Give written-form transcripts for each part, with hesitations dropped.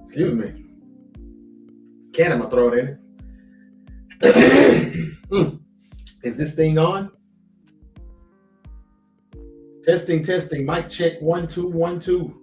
Excuse me. Can in my throat, ain't it? Is this thing on? Testing, testing. Mic check 1 2 1 2.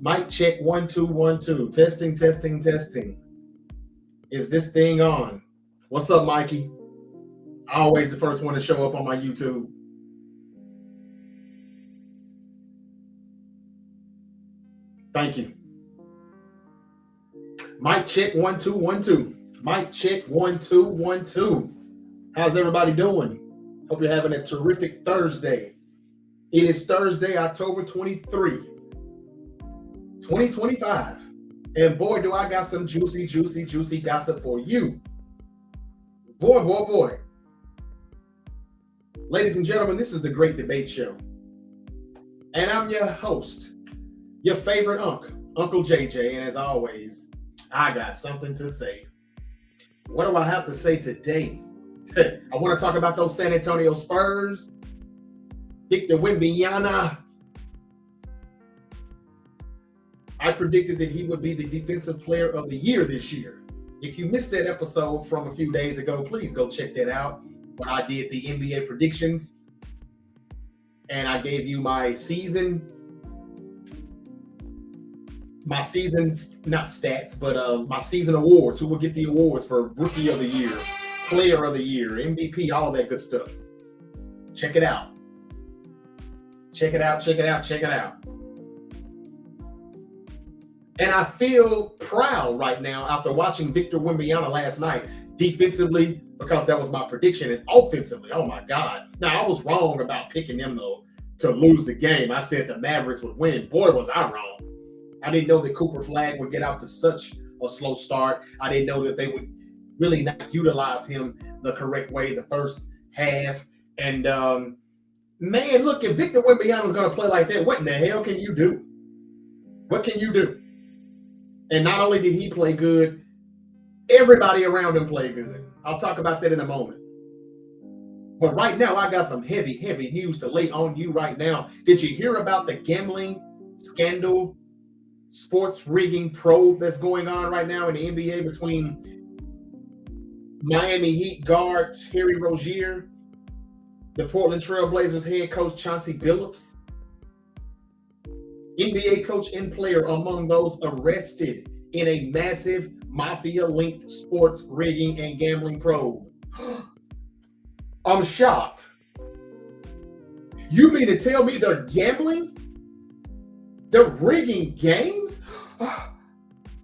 Mic check 1 2 1 2. Testing, testing, testing. Is this thing on? What's up, Mikey? Always the first one to show up on my YouTube. Thank you. Mic check 1 2 1 2. Mic check 1 2 1 2. How's everybody doing? Hope you're having a terrific Thursday. It is Thursday, October 23, 2025. And boy, do I got some juicy, juicy, juicy gossip for you. Boy, boy, boy. Ladies and gentlemen, this is the Great Debate Show. And I'm your host, your favorite Uncle JJ. And as always, I got something to say. What do I have to say today? I want to talk about those San Antonio Spurs. Victor Wembanyama. I predicted that he would be the Defensive Player of the Year this year. If you missed that episode from a few days ago, please go check that out. When I did the NBA predictions, and I gave you my season, not stats, but my season awards. Who will get the awards for Rookie of the Year, Player of the Year, MVP, all that good stuff. Check it out. Check it out, check it out, check it out. And I feel proud right now after watching Victor Wembanyama last night, defensively, because that was my prediction, and offensively, oh my God. Now, I was wrong about picking them, though, to lose the game. I said the Mavericks would win. Boy, was I wrong. I didn't know that Cooper Flag would get out to such a slow start. I didn't know that they would really not utilize him the correct way the first half. And, man, look, if Victor Wembanyama is going to play like that, what in the hell can you do? What can you do? And not only did he play good, everybody around him played good. I'll talk about that in a moment. But right now, I got some heavy, heavy news to lay on you right now. Did you hear about the gambling scandal, sports rigging probe that's going on right now in the NBA between Miami Heat guard Terry Rozier, the Portland Trail Blazers head coach Chauncey Billups, NBA coach and player among those arrested in a massive mafia-linked sports rigging and gambling probe? I'm shocked. You mean to tell me they're gambling? They're rigging games?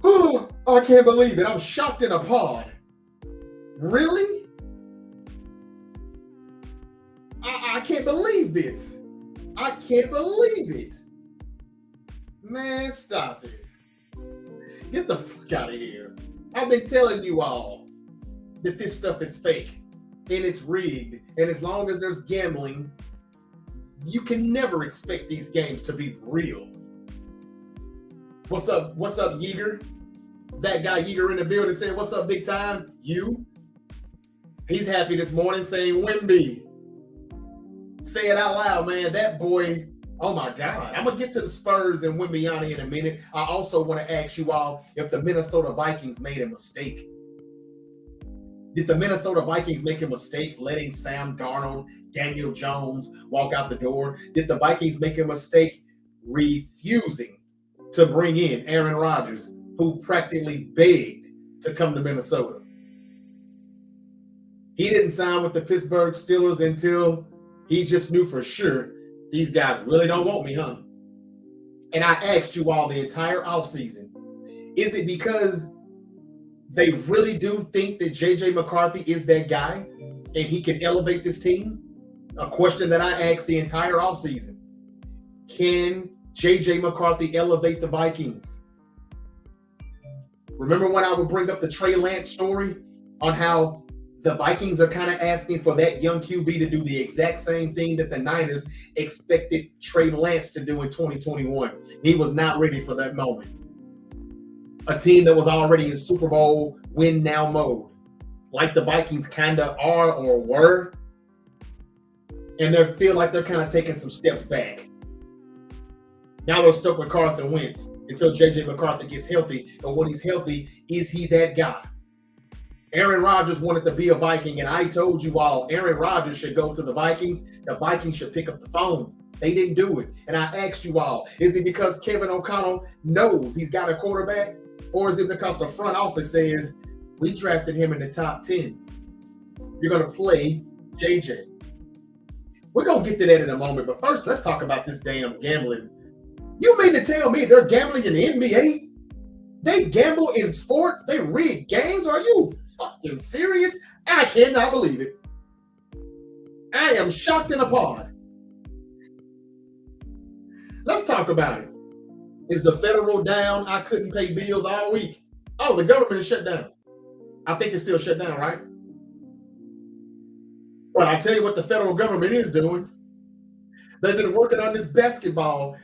Oh, I can't believe it. I'm shocked and appalled. Really? I can't believe this. I can't believe it. Man, stop it. Get the fuck out of here. I've been telling you all that this stuff is fake and it's rigged. And as long as there's gambling, you can never expect these games to be real. What's up? What's up, Yeager? That guy Yeager in the building saying, what's up, big time? You? He's happy this morning saying Wemby. Say it out loud, man. That boy, oh my God. I'm going to get to the Spurs and Wembanyama in a minute. I also want to ask you all if the Minnesota Vikings made a mistake. Did the Minnesota Vikings make a mistake letting Sam Darnold, Daniel Jones walk out the door? Did the Vikings make a mistake refusing to bring in Aaron Rodgers, who practically begged to come to Minnesota? He didn't sign with the Pittsburgh Steelers until he just knew for sure these guys really don't want me, huh? And I asked you all the entire offseason, is it because they really do think that J.J. McCarthy is that guy and he can elevate this team? A question that I asked the entire offseason. Can J.J. McCarthy elevate the Vikings? Remember when I would bring up the Trey Lance story on how the Vikings are kind of asking for that young QB to do the exact same thing that the Niners expected Trey Lance to do in 2021. He was not ready for that moment. A team that was already in Super Bowl win now mode, like the Vikings kind of are or were, and they feel like they're kind of taking some steps back. Now they're stuck with Carson Wentz until J.J. McCarthy gets healthy. And when he's healthy, is he that guy? Aaron Rodgers wanted to be a Viking, and I told you all Aaron Rodgers should go to the Vikings. The Vikings should pick up the phone. They didn't do it. And I asked you all, is it because Kevin O'Connell knows he's got a quarterback? Or is it because the front office says, we drafted him in the top 10. You're going to play JJ. We're going to get to that in a moment. But first, let's talk about this damn gambling. You mean to tell me they're gambling in the NBA? They gamble in sports? They rig games? Are you fucking serious? I cannot believe it. I am shocked and appalled. Let's talk about it. Is the federal down? I couldn't pay bills all week. Oh, the government is shut down. I think it's still shut down, right? But I tell you what the federal government is doing. They've been working on this basketball,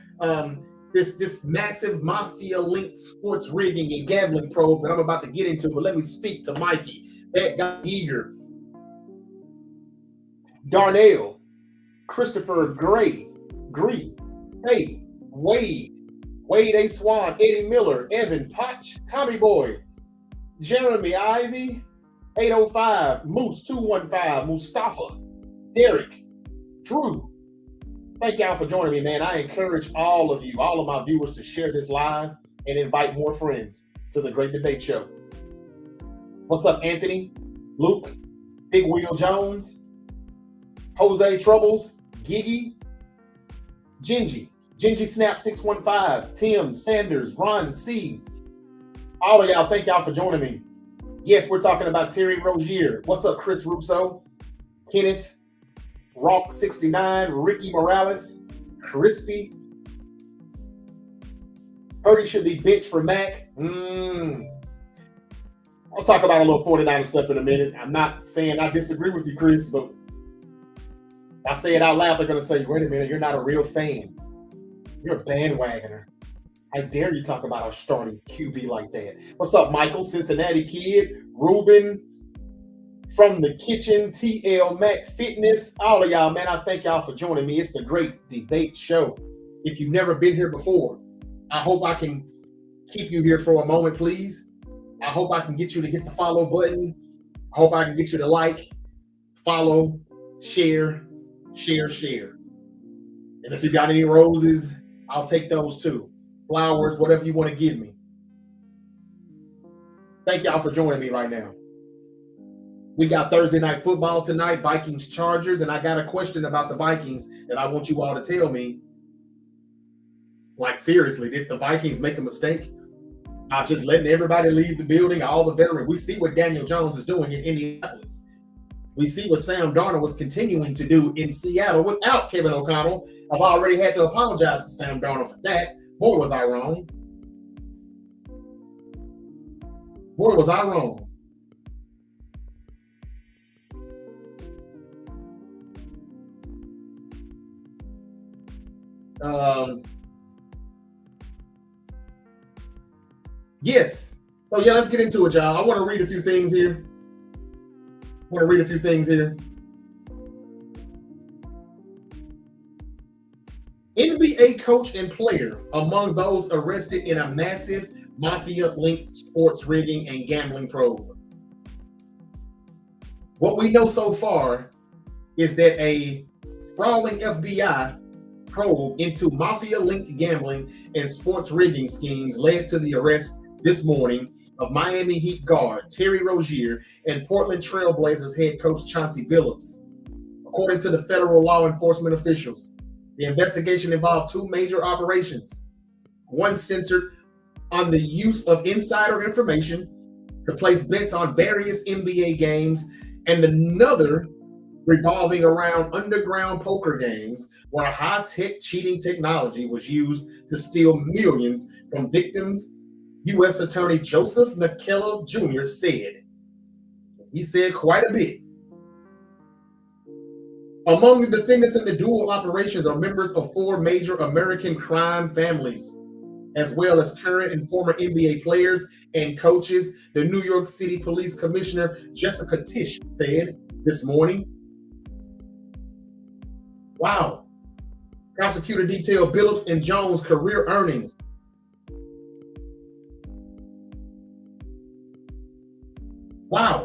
this massive mafia-linked sports rigging and gambling probe that I'm about to get into. But let me speak to Mikey, that guy Eager, Darnell, Christopher Gray, hey, Wade A. Swan, Eddie Miller, Evan Potch, Tommy Boy, Jeremy Ivy, 805, Moose 215, Mustafa, Derek, Drew. Thank y'all for joining me, man. I encourage all of you, all of my viewers, to share this live and invite more friends to the Great Debate Show. What's up, Anthony, Luke, Big Wheel Jones, Jose Troubles, Giggy, Gingy Snap 615, Tim, Sanders, Ron C. All of y'all, thank y'all for joining me. Yes, we're talking about Terry Rozier. What's up, Chris Russo, Kenneth, Rock 69, Ricky Morales, Crispy. Purdy should be benched for Mac. I'll talk about a little 49 stuff in a minute. I'm not saying I disagree with you, Chris, but I say it out loud, they're going to say, wait a minute, you're not a real fan. You're a bandwagoner. How dare you talk about our starting QB like that? What's up, Michael, Cincinnati Kid, Ruben, from the kitchen, TL Mac Fitness. All of y'all, man, I thank y'all for joining me. It's the Great Debate Show. If you've never been here before, I hope I can keep you here for a moment, please. I hope I can get you to hit the follow button. I hope I can get you to like, follow, share. And if you got any roses, I'll take those too. Flowers, whatever you want to give me. Thank y'all for joining me right now. We got Thursday night football tonight, Vikings Chargers, and I got a question about the Vikings that I want you all to tell me. Like, seriously, did the Vikings make a mistake? Just letting everybody leave the building, all the veterans. We see what Daniel Jones is doing in Indianapolis. We see what Sam Darnold was continuing to do in Seattle without Kevin O'Connell. I've already had to apologize to Sam Darnold for that. Boy, was I wrong. Boy, was I wrong. Yes. So, yeah, let's get into it, y'all. I want to read a few things here. NBA coach and player among those arrested in a massive mafia-linked sports rigging and gambling probe. What we know so far is that a sprawling FBI probe into mafia-linked gambling and sports rigging schemes led to the arrest this morning of Miami Heat guard Terry Rozier and Portland Trail Blazers head coach Chauncey Billups. According to the federal law enforcement officials, the investigation involved two major operations. One centered on the use of insider information to place bets on various NBA games, and another revolving around underground poker games where high-tech cheating technology was used to steal millions from victims. U.S. Attorney Joseph McKellar Jr. said. He said quite a bit. Among the defendants in the dual operations are members of four major American crime families, as well as current and former NBA players and coaches, the New York City Police Commissioner Jessica Tisch said this morning. Wow. Prosecutor detailed Billups and Jones' career earnings. Wow.